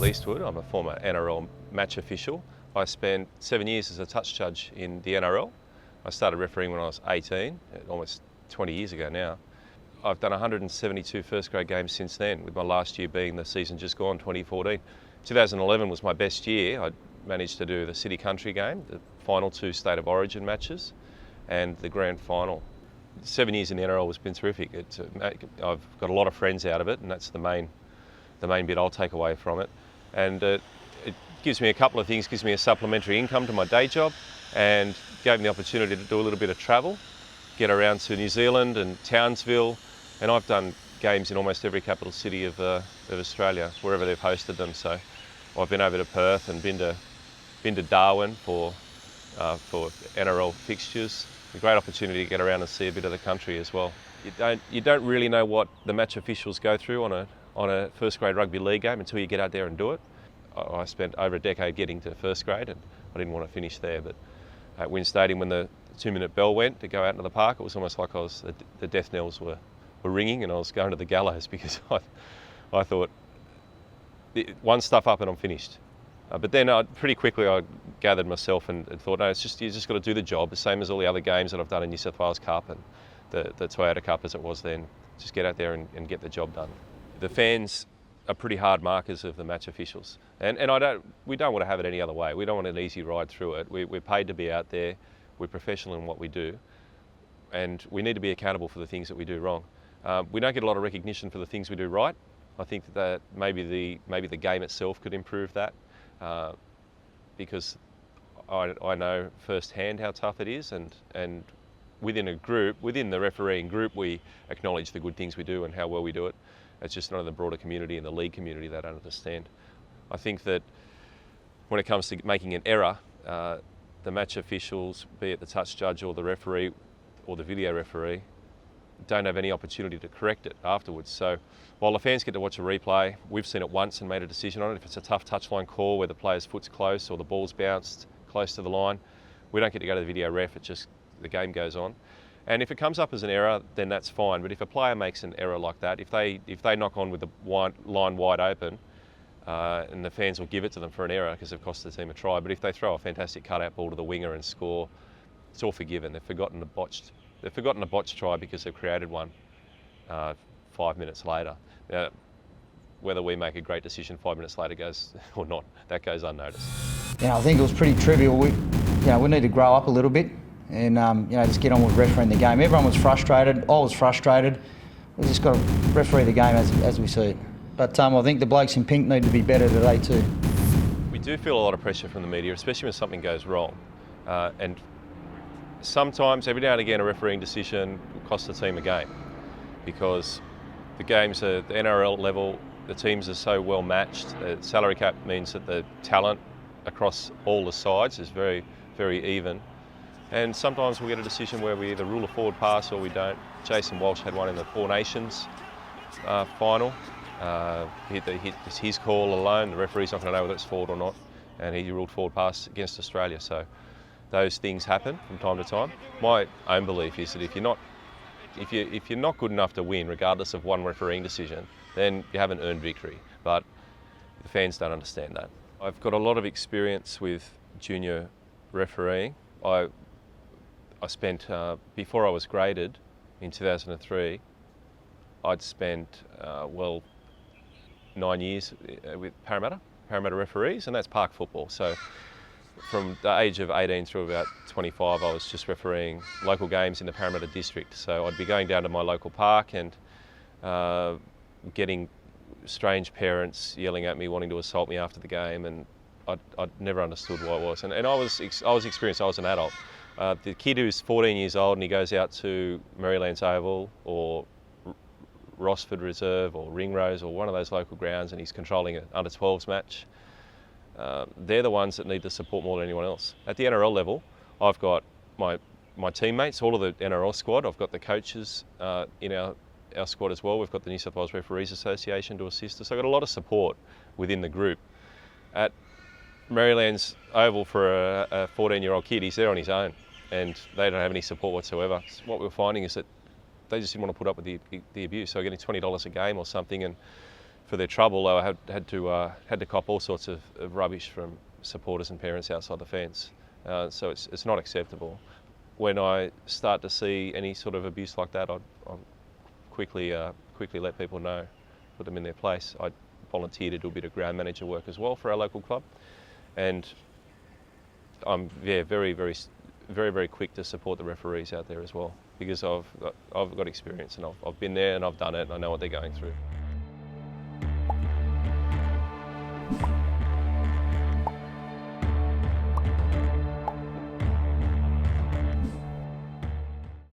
Eastwood. I'm a former NRL match official. I spent 7 years as a touch judge in the NRL. I started refereeing when I was 18, almost 20 years ago now. I've done 172 first grade games since then, with my last year being the season just gone, 2014. 2011 was my best year. I managed to do the City Country game, the final 2 State of Origin matches, and the grand final. 7 years in the NRL has been terrific. I've got a lot of friends out of it, and that's the main bit I'll take away from it. And it gives me a couple of things. Gives me a supplementary income to my day job, and gave me the opportunity to do a little bit of travel, get around to New Zealand and Townsville, and I've done games in almost every capital city of Australia, wherever they've hosted them. So I've been over to Perth and been to Darwin for NRL fixtures. A great opportunity to get around and see a bit of the country as well. You don't really know what the match officials go through on a first grade rugby league game until you get out there and do it. I spent over a decade getting to first grade, and I didn't want to finish there. But at Wynn Stadium, when the 2-minute bell went to go out into the park, it was almost like the death knells were ringing, and I was going to the gallows, because I thought, one stuff up and I'm finished. But then pretty quickly I gathered myself and thought, no, you just got to do the job, the same as all the other games that I've done in New South Wales Cup and the Toyota Cup as it was then. Just get out there and get the job done. The fans are pretty hard markers of the match officials, and we don't want to have it any other way. We don't want an easy ride through it. We're paid to be out there. We're professional in what we do, and we need to be accountable for the things that we do wrong. We don't get a lot of recognition for the things we do right. I think that maybe the game itself could improve that. Because I know firsthand how tough it is, and within the refereeing group, we acknowledge the good things we do and how well we do it. It's just not in the broader community and the league community they don't understand. I think that when it comes to making an error, the match officials, be it the touch judge or the referee or the video referee, don't have any opportunity to correct it afterwards. So while the fans get to watch a replay, we've seen it once and made a decision on it. If it's a tough touchline call where the player's foot's close or the ball's bounced close to the line, we don't get to go to the video ref. The game goes on. And if it comes up as an error, then that's fine. But if a player makes an error like that, if they knock on with the line wide open, and the fans will give it to them for an error because they've cost the team a try. But if they throw a fantastic cutout ball to the winger and score, it's all forgiven. They've forgotten a botched try because they've created one 5 minutes later. Now, whether we make a great decision 5 minutes later goes or not, that goes unnoticed. I think it was pretty trivial. We need to grow up a little bit and just get on with refereeing the game. Everyone was frustrated. I was frustrated. We just got to referee the game as we see it. But I think the blokes in pink need to be better today too. We do feel a lot of pressure from the media, especially when something goes wrong. And sometimes, every now and again, a refereeing decision will cost the team a game, because the games at the NRL level, the teams are so well matched. The salary cap means that the talent across all the sides is very, very even. And sometimes we get a decision where we either rule a forward pass or we don't. Jason Walsh had one in the Four Nations final. It's his call alone. The referee's not going to know whether it's forward or not, and he ruled forward pass against Australia. So those things happen from time to time. My own belief is that if you're not good enough to win, regardless of one refereeing decision, then you haven't earned victory. But the fans don't understand that. I've got a lot of experience with junior refereeing. I spent, before I was graded in 2003, I'd spent 9 years with Parramatta referees, and that's park football. So from the age of 18 through about 25, I was just refereeing local games in the Parramatta district. So I'd be going down to my local park and getting strange parents yelling at me, wanting to assault me after the game, and I'd never understood why it was. And I was experienced. I was an adult. The kid who's 14 years old and he goes out to Maryland's Oval or Rossford Reserve or Ringrose or one of those local grounds, and he's controlling an under-12s match, they're the ones that need the support more than anyone else. At the NRL level, I've got my teammates, all of the NRL squad. I've got the coaches in our squad as well. We've got the New South Wales Referees Association to assist us. I've got a lot of support within the group. At Maryland's Oval, for a 14-year-old kid, he's there on his own, and they don't have any support whatsoever. So what we're finding is that they just didn't want to put up with the abuse. So getting $20 a game or something, and for their trouble, I had to cop all sorts of rubbish from supporters and parents outside the fence. So it's not acceptable. When I start to see any sort of abuse like that, I'll quickly let people know, put them in their place. I volunteer to do a bit of ground manager work as well for our local club, and I'm very quick to support the referees out there as well, because I've got experience and I've been there and I've done it and I know what they're going through.